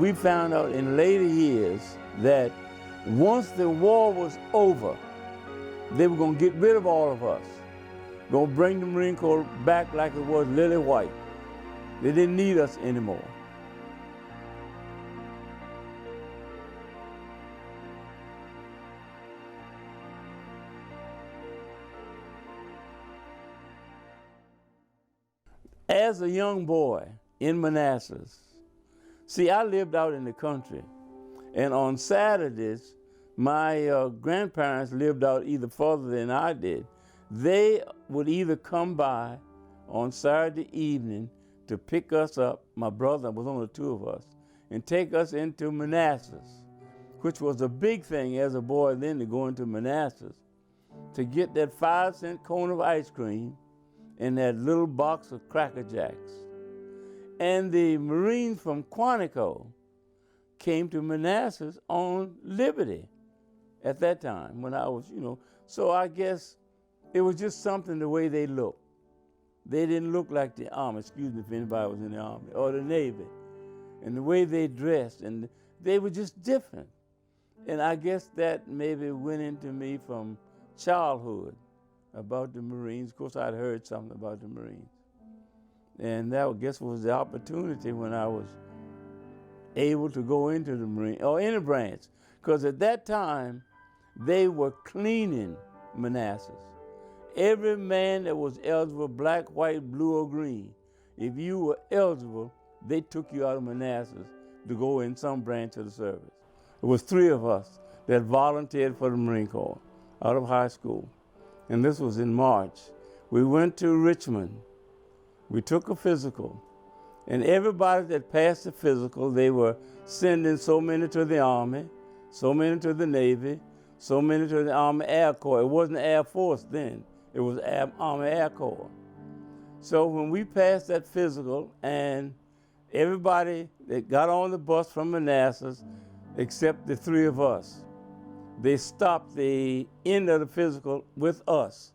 we found out in later years that once the war was over, they were going to get rid of all of us. Going to bring the Marine Corps back like it was lily white. They didn't need us anymore. As a young boy in Manassas, see, I lived out in the country, and on Saturdays, my grandparents lived out either further than I did. They would either come by on Saturday evening to pick us up, my brother, was only two of us, and take us into Manassas, which was a big thing as a boy then to go into Manassas, to get that 5-cent cone of ice cream and that little box of Cracker Jacks. And the Marines from Quantico came to Manassas on Liberty at that time when I was, so I guess it was just something the way they looked. They didn't look like the Army, excuse me if anybody was in the Army, or the Navy. And the way they dressed, and they were just different. And I guess that maybe went into me from childhood about the Marines. Of course, I'd heard something about the Marines. And that, I guess, was the opportunity when I was able to go into the Marine, or any branch. Because at that time, they were cleaning Manassas. Every man that was eligible, black, white, blue, or green, if you were eligible, they took you out of Manassas to go in some branch of the service. It was 3 of us that volunteered for the Marine Corps out of high school. And this was in March. We went to Richmond. We took a physical. And everybody that passed the physical, they were sending so many to the Army, so many to the Navy, so many to the Army Air Corps. It wasn't Air Force then. It was Army Air Corps. So when we passed that physical, and everybody that got on the bus from Manassas, except the 3 of us, they stopped the end of the physical with us.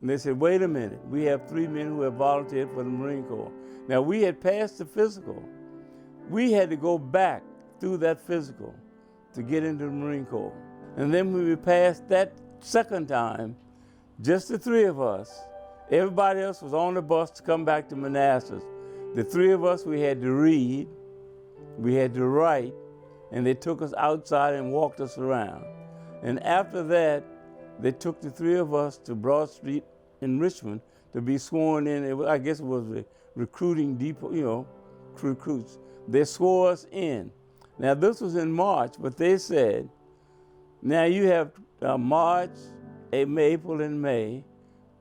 And they said, wait a minute, we have 3 men who have volunteered for the Marine Corps. Now, we had passed the physical. We had to go back through that physical to get into the Marine Corps. And then when we passed that second time, just the 3 of us, everybody else was on the bus to come back to Manassas. The 3 of us, we had to read, we had to write, and they took us outside and walked us around. And after that, they took the 3 of us to Broad Street in Richmond to be sworn in. I guess it was a recruiting depot, recruits. They swore us in. Now, this was in March, but they said, now you have March, April, and May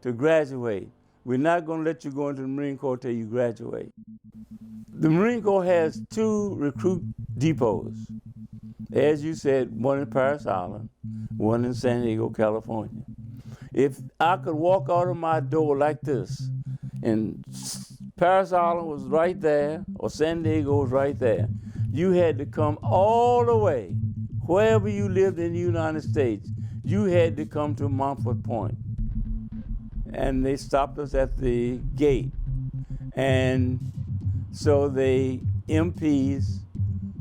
to graduate. We're not going to let you go into the Marine Corps till you graduate. The Marine Corps has 2 recruit depots. As you said, one in Paris Island, one in San Diego, California. If I could walk out of my door like this, and Paris Island was right there, or San Diego was right there, you had to come all the way, wherever you lived in the United States, you had to come to Montford Point. And they stopped us at the gate. And so the MPs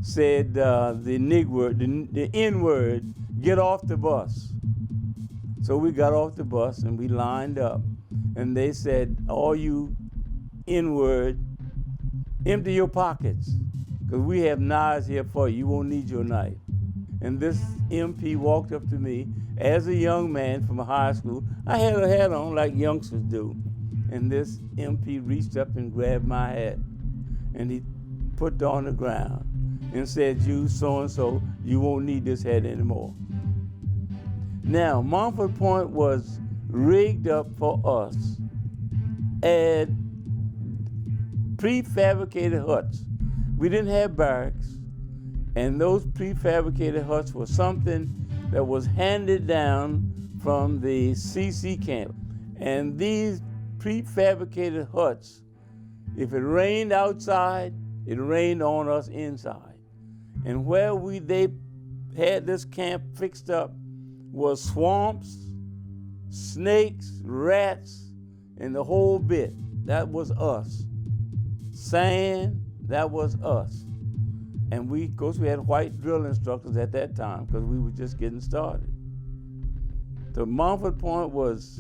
said the N-word, get off the bus. So we got off the bus and we lined up. And they said, all you N-word, empty your pockets, because we have knives here for you. You won't need your knife. And this MP walked up to me as a young man from high school. I had a hat on like youngsters do. And this MP reached up and grabbed my hat. And he put it on the ground and said, you so-and-so, you won't need this hat anymore. Now, Montford Point was rigged up for us at prefabricated huts. We didn't have barracks, and those prefabricated huts were something that was handed down from the CC camp. And these prefabricated huts, if it rained outside, it rained on us inside. And where they had this camp fixed up was swamps, snakes, rats, and the whole bit. That was us. Sand, that was us. And of course, we had white drill instructors at that time because we were just getting started. The Montford Point was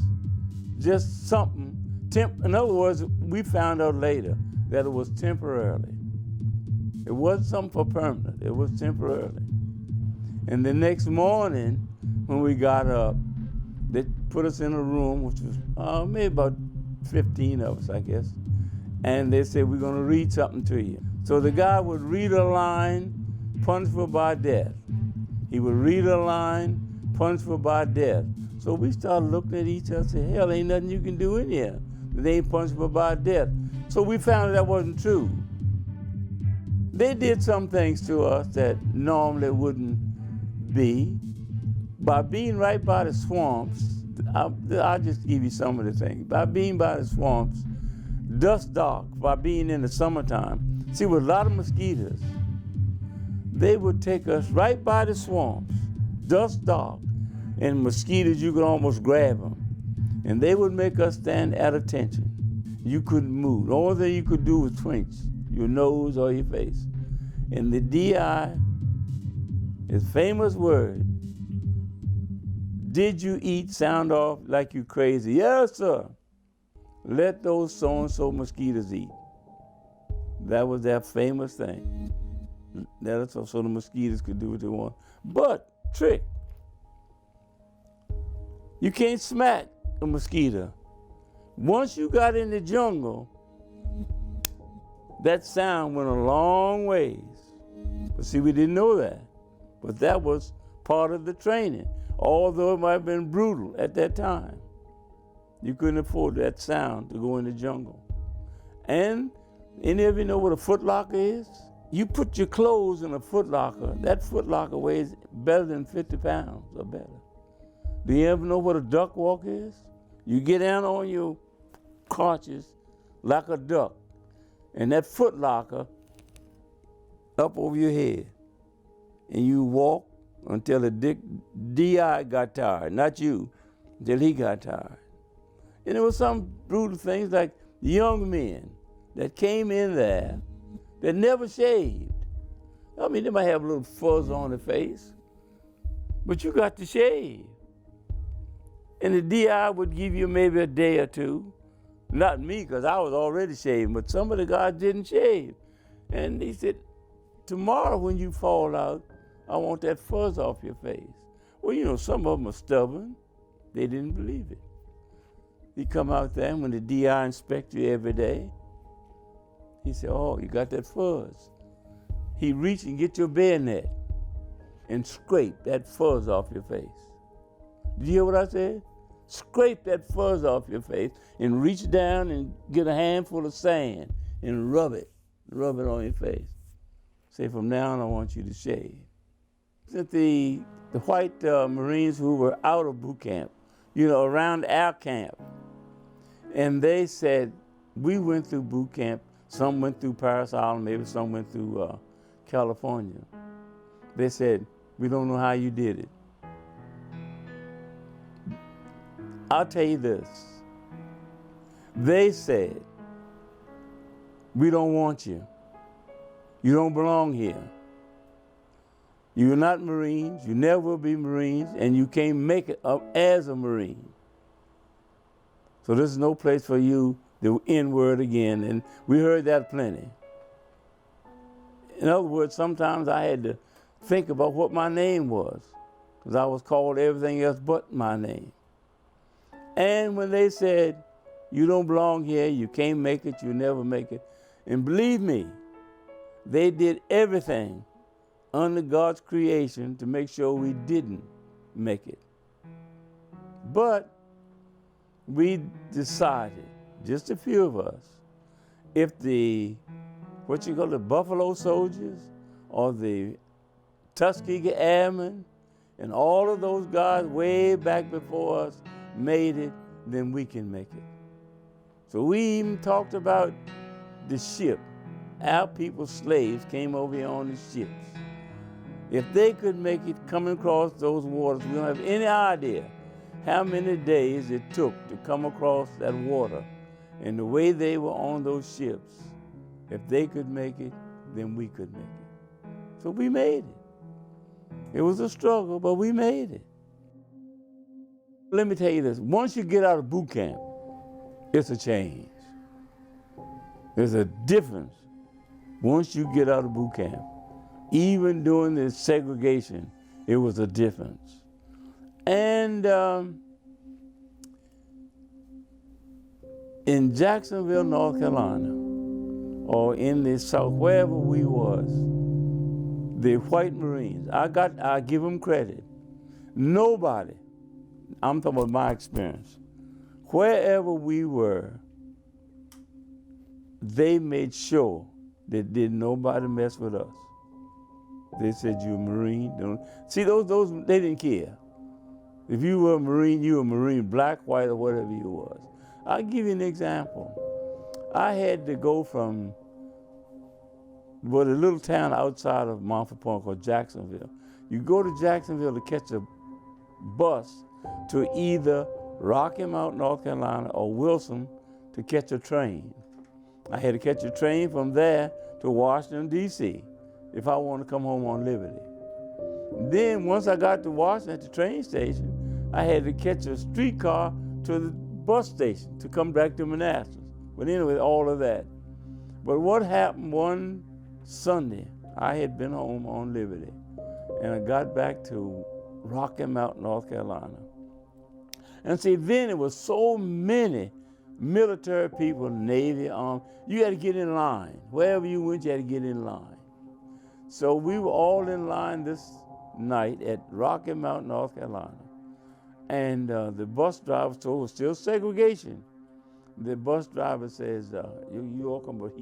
just something. In other words, we found out later that it was temporarily. It wasn't something for permanent. It was temporarily. And the next morning, when we got up, they put us in a room, which was maybe about 15 of us, I guess. And they said, we're going to read something to you. So the guy would read a line, punishable by death. He would read a line, punishable by death. So we started looking at each other and said, hell, ain't nothing you can do in here. They ain't punishable by death. So we found that wasn't true. They did some things to us that normally wouldn't be. By being right by the swamps, I'll just give you some of the things. By being by the swamps, dusk dark, by being in the summertime, see, with a lot of mosquitoes, they would take us right by the swamps, dusk dark, and mosquitoes, you could almost grab them. And they would make us stand at attention. You couldn't move. The only thing you could do was twinge your nose or your face. And the DI, his famous word, did you eat, sound off like you crazy? Yes, sir. Let those so-and-so mosquitoes eat. That was their famous thing. That so the mosquitoes could do what they want. But, trick, you can't smack a mosquito. Once you got in the jungle, that sound went a long ways. But see, we didn't know that. But that was part of the training, although it might have been brutal at that time. You couldn't afford that sound to go in the jungle. And any of you know what a footlocker is? You put your clothes in a footlocker. That footlocker weighs better than 50 pounds or better. Do you ever know what a duck walk is? You get down on your crotches like a duck, and that footlocker up over your head, and you walk until the DI got tired, not you, until he got tired. And there were some brutal things like young men that came in there that never shaved. I mean, they might have a little fuzz on their face, but you got to shave. And the DI would give you maybe a day or two. Not me, because I was already shaving, but some of the guys didn't shave. And he said, tomorrow when you fall out, I want that fuzz off your face. Well, you know, some of them are stubborn. They didn't believe it. You come out there, and when the DI inspects you every day, he said, oh, you got that fuzz. He reach and get your bayonet and scrape that fuzz off your face. Did you hear what I said? Scrape that fuzz off your face and reach down and get a handful of sand and rub it on your face. Say, from now on, I want you to shave. The white Marines who were out of boot camp, you know, around our camp, and they said, we went through boot camp. Some went through Paris Island, maybe some went through California. They said, we don't know how you did it. I'll tell you this. They said, we don't want you. You don't belong here. You're not Marines, you never will be Marines, and you can't make it up as a Marine. So this is no place for you, the N-word again, and we heard that plenty. In other words, sometimes I had to think about what my name was, because I was called everything else but my name. And when they said, you don't belong here, you can't make it, you'll never make it, and believe me, they did everything under God's creation to make sure we didn't make it. But we decided, just a few of us, if the Buffalo Soldiers or the Tuskegee Airmen and all of those guys way back before us made it, then we can make it. So we even talked about the ship. Our people's slaves came over here on the ships. If they could make it coming across those waters, we don't have any idea how many days it took to come across that water. And the way they were on those ships, if they could make it, then we could make it. So we made it. It was a struggle, but we made it. Let me tell you this, once you get out of boot camp, it's a change. There's a difference once you get out of boot camp. Even during the segregation, it was a difference. And in Jacksonville, North Carolina, or in the South, wherever we was, the white Marines, I give them credit. Nobody, I'm talking about my experience, wherever we were, they made sure that did nobody mess with us. They said, you a Marine? Don't. See, those they didn't care. If you were a Marine, you were a Marine, black, white, or whatever you was. I'll give you an example. I had to go from a little town outside of Montford Point called Jacksonville. You go to Jacksonville to catch a bus to either Rocky Mount, North Carolina, or Wilson to catch a train. I had to catch a train from there to Washington, D.C. if I wanted to come home on Liberty. Then once I got to Washington at the train station, I had to catch a streetcar to the bus station to come back to Manassas. But anyway, all of that. But what happened one Sunday, I had been home on Liberty, and I got back to Rocky Mount, North Carolina. And see, then it was so many military people, Navy, Army, you had to get in line. Wherever you went, you had to get in line. So we were all in line this night at Rocky Mount, North Carolina. And the bus driver, so it was still segregation. The bus driver says, you all come, but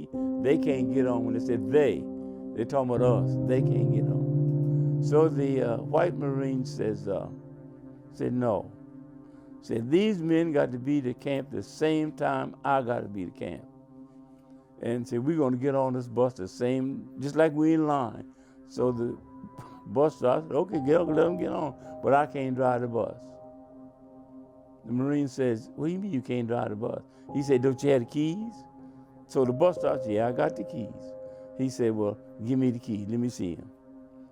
they can't get on. When they said they're talking about us, they can't get on. So the white Marine said no. Said, these men got to be to camp the same time I got to be to camp. And said, we're going to get on this bus the same, just like we in line. So the bus driver said, okay, let them get on, but I can't drive the bus. The Marine says, what do you mean you can't drive the bus? He said, don't you have the keys? So the bus driver said, yeah, I got the keys. He said, well, give me the keys, let me see them.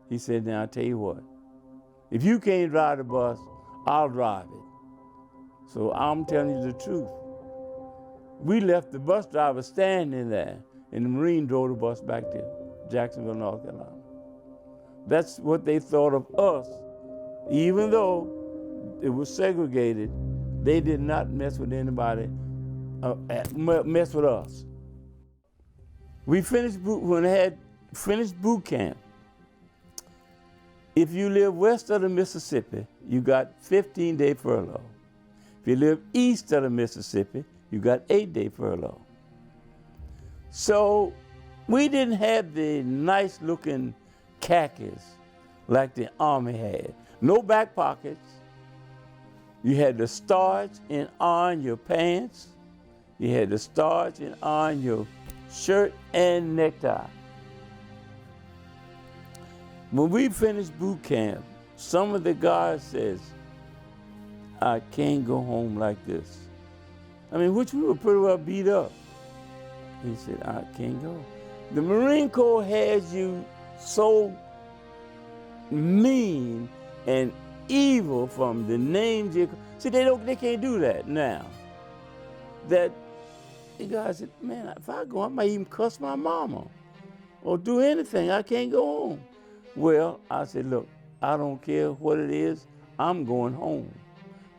He said, now I'll tell you what, if you can't drive the bus, I'll drive it. So I'm telling you the truth. We left the bus driver standing there, and the Marine drove the bus back to Jacksonville, North Carolina. That's what they thought of us. Even though it was segregated, they did not mess with anybody, mess with us. We finished boot camp. If you live west of the Mississippi, you got 15-day furlough. If you live east of the Mississippi, you got 8-day furlough. So we didn't have the nice looking khakis like the Army had. No back pockets. You had the starch and on your pants. You had the starch and on your shirt and necktie. When we finished boot camp, some of the guys says, I can't go home like this. I mean, which we were pretty well beat up. He said, I can't go. The Marine Corps has you so mean and evil from the names you, see, they can't do that now. That the guy said, man, if I go, I might even cuss my mama or do anything. I can't go home. Well, I said, look, I don't care what it is, I'm going home,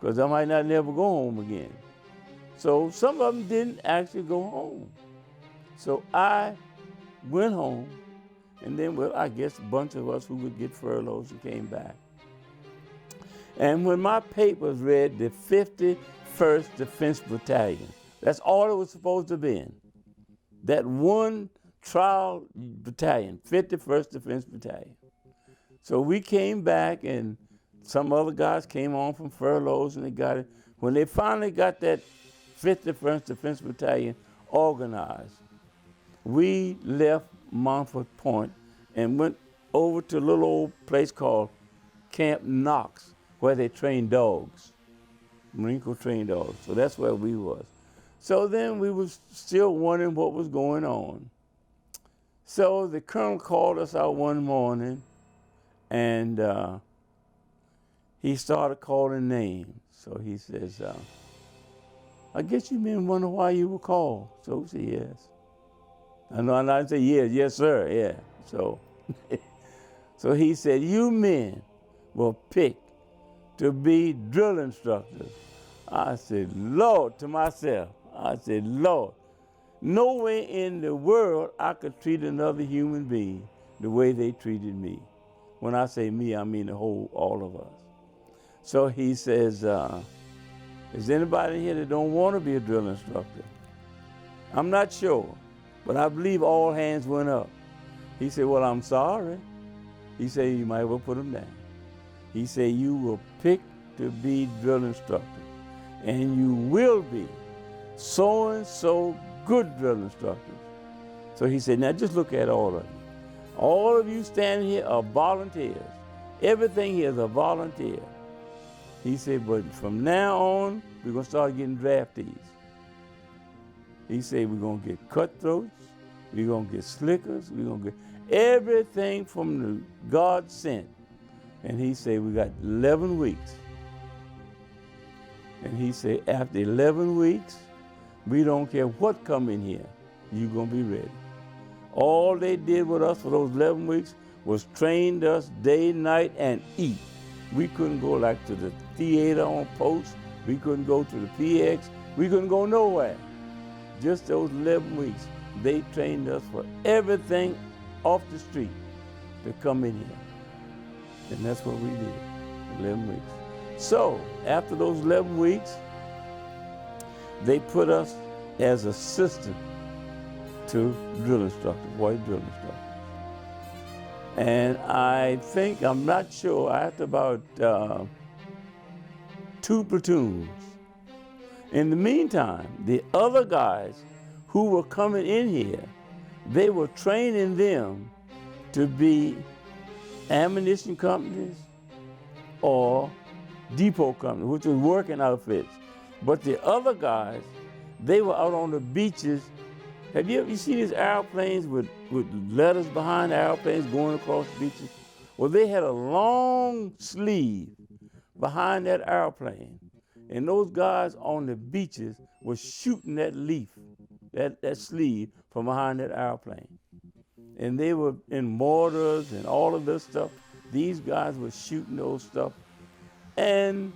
because I might not never go home again. So some of them didn't actually go home. So I went home, and then, well, I guess a bunch of us who would get furloughs and came back. And when my papers read the 51st Defense Battalion, that's all it was supposed to be. That one trial battalion, 51st Defense Battalion. So we came back, and some other guys came on from furloughs, and they got it. When they finally got that 51st Defense Battalion organized, we left Montford Point and went over to a little old place called Camp Knox, where they trained dogs, Marine Corps trained dogs. So that's where we was. So then we was still wondering what was going on. So the colonel called us out one morning, and he started calling names. So he says, I guess you men wonder why you were called. So we said, yes. And I said, yes, sir, yeah. So, so he said, you men were picked to be drill instructors. I said, Lord, to myself, I said, Lord, no way in the world I could treat another human being the way they treated me. When I say me, I mean the whole, all of us. So he says, is anybody here that don't want to be a drill instructor? I'm not sure, but I believe all hands went up. He said, well, I'm sorry. He said, you might well put them down. He said, you were picked to be drill instructors, and you will be so-and-so good drill instructors. So he said, now just look at all of you. All of you standing here are volunteers. Everything here is a volunteer. He said, but from now on, we're going to start getting draftees. He said, we're going to get cutthroats, we're going to get slickers, we're going to get everything from the God sent. And he said, we got 11 weeks. And he said, after 11 weeks, we don't care what come in here, you're going to be ready. All they did with us for those 11 weeks was trained us day, night, and eat. We couldn't go like to the theater on post. We couldn't go to the PX. We couldn't go nowhere. Just those 11 weeks, they trained us for everything off the street to come in here. And that's what we did, 11 weeks. So after those 11 weeks, they put us as assistant to drill instructors, white drill instructors. And I think, I'm not sure, after about 2 platoons. In the meantime, the other guys who were coming in here, they were training them to be ammunition companies or depot companies, which was working outfits. But the other guys, they were out on the beaches. Have you ever seen these airplanes with letters behind the airplanes going across the beaches? Well, they had a long sleeve behind that airplane. And those guys on the beaches were shooting that leaf, that sleeve from behind that airplane. And they were in mortars and all of this stuff. These guys were shooting those stuff. And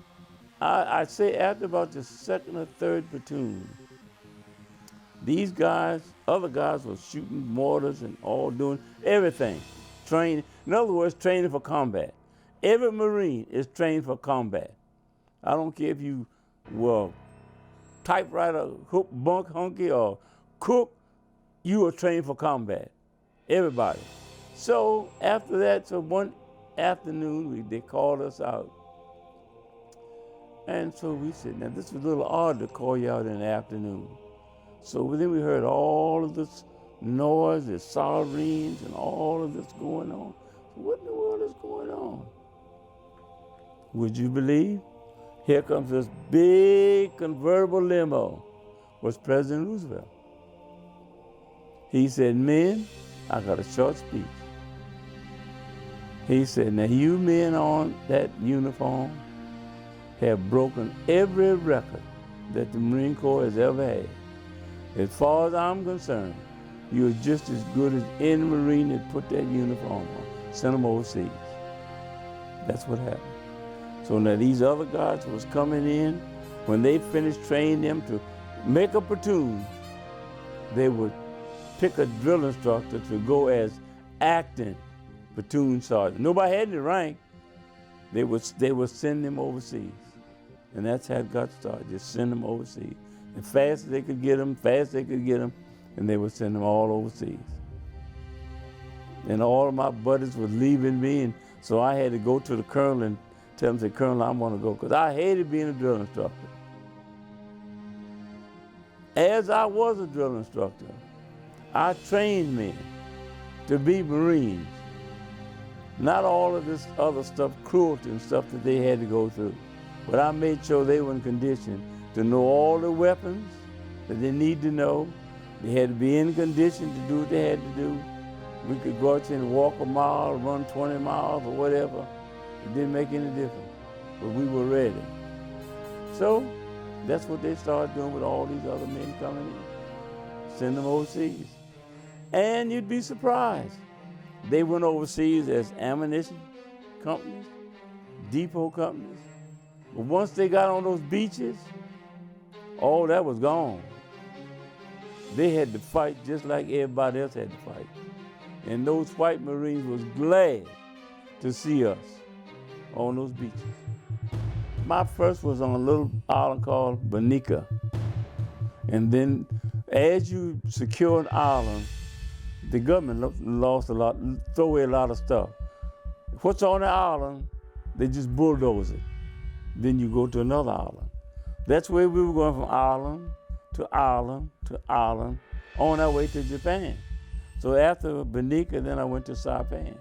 I'd say after about the 2nd or 3rd platoon, these guys, other guys were shooting mortars and all doing everything. Training, in other words, training for combat. Every Marine is trained for combat. I don't care if you were typewriter, hook, bunk, hunky, or cook, you were trained for combat. Everybody. So after that, so one afternoon, they called us out. And so we said, now this was a little odd to call you out in the afternoon. So then we heard all of this noise, the sirens and all of this going on. So what in the world is going on? Would you believe? Here comes this big convertible limo, was President Roosevelt. He said, men, I got a short speech. He said, now you men on that uniform have broken every record that the Marine Corps has ever had. As far as I'm concerned, you're just as good as any Marine that put that uniform on. Send them overseas. That's what happened. So now these other guys was coming in, when they finished training them to make a platoon, they would pick a drill instructor to go as acting platoon sergeant. Nobody had any rank. They would send them overseas. And that's how it got started, just send them overseas. And fast as they could get them, and they would send them all overseas. And all of my buddies were leaving me, and so I had to go to the colonel and tell him, say, Colonel, I want to go, because I hated being a drill instructor. As I was a drill instructor, I trained men to be Marines. Not all of this other stuff, cruelty and stuff that they had to go through. But I made sure they were in condition to know all the weapons that they need to know. They had to be in condition to do what they had to do. We could go out there and walk a mile, run 20 miles or whatever. It didn't make any difference, but we were ready. So that's what they started doing with all these other men coming in. Send them overseas. And you'd be surprised. They went overseas as ammunition companies, depot companies. But once they got on those beaches, all that was gone. They had to fight just like everybody else had to fight. And those white Marines was glad to see us on those beaches. My first was on a little island called Bonica. And then as you secure an island, the government lost a lot, throw away a lot of stuff. What's on the island, they just bulldoze it. Then you go to another island. That's where we were going from island to island to island on our way to Japan. So after Bonica, then I went to Saipan.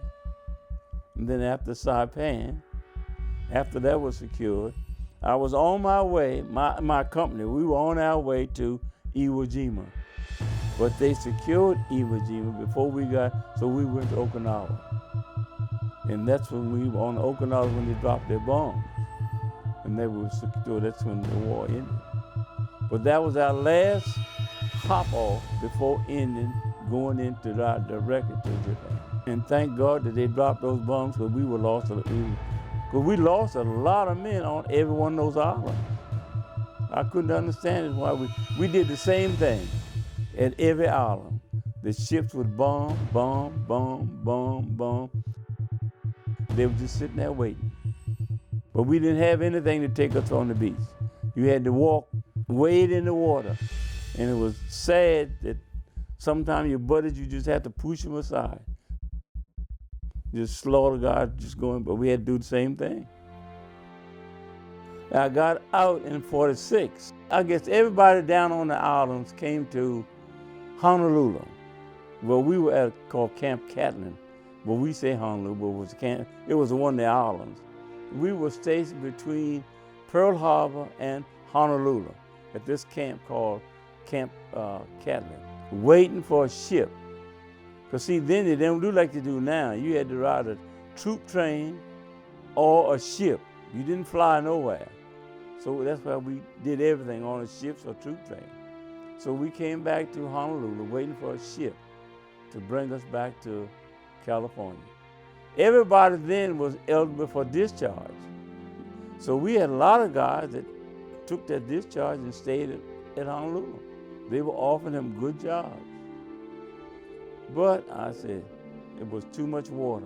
And then after Saipan, after that was secured, I was on my way, my company, we were on our way to Iwo Jima. But they secured Iwo Jima before we got, so we went to Okinawa. And that's when we were on Okinawa when they dropped their bombs. And they were secured, that's when the war ended. But that was our last hop off before ending, going into directly to Japan. And thank God that they dropped those bombs because we lost a lot of men on every one of those islands. I couldn't understand why we did the same thing at every island. The ships would bomb. They were just sitting there waiting. But we didn't have anything to take us on the beach. You had to wade in the water. And it was sad that sometimes your buddies, you just had to push them aside. Just slaughter God, just going, but we had to do the same thing. I got out in 46. I guess everybody down on the islands came to Honolulu. Well, we were at called Camp Catlin. Well, we say Honolulu, but it was one of the islands. We were stationed between Pearl Harbor and Honolulu at this camp called Camp Catlin, waiting for a ship. Because see, then they didn't do like they do now. You had to ride a troop train or a ship. You didn't fly nowhere. So that's why we did everything on the ships or troop train. So we came back to Honolulu waiting for a ship to bring us back to California. Everybody then was eligible for discharge. So we had a lot of guys that took their discharge and stayed at Honolulu. They were offering them good jobs. But I said, it was too much water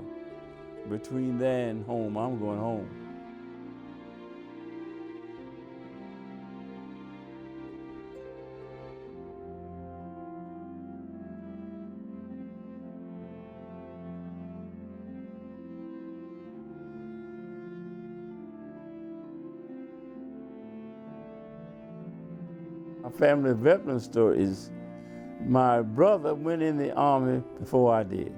between there and home. I'm going home. My family veteran story is my brother went in the Army before I did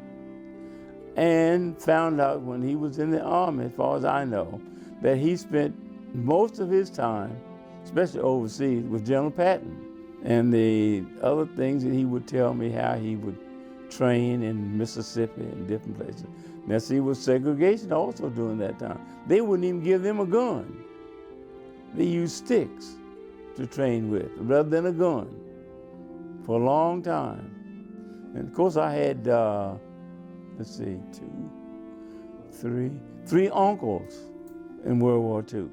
and found out when he was in the Army, as far as I know, that he spent most of his time, especially overseas, with General Patton. And the other things that he would tell me how he would train in Mississippi and different places. Now see, it was segregation also during that time. They wouldn't even give them a gun. They used sticks to train with rather than a gun for a long time. And of course I had, let's see, three uncles in World War II.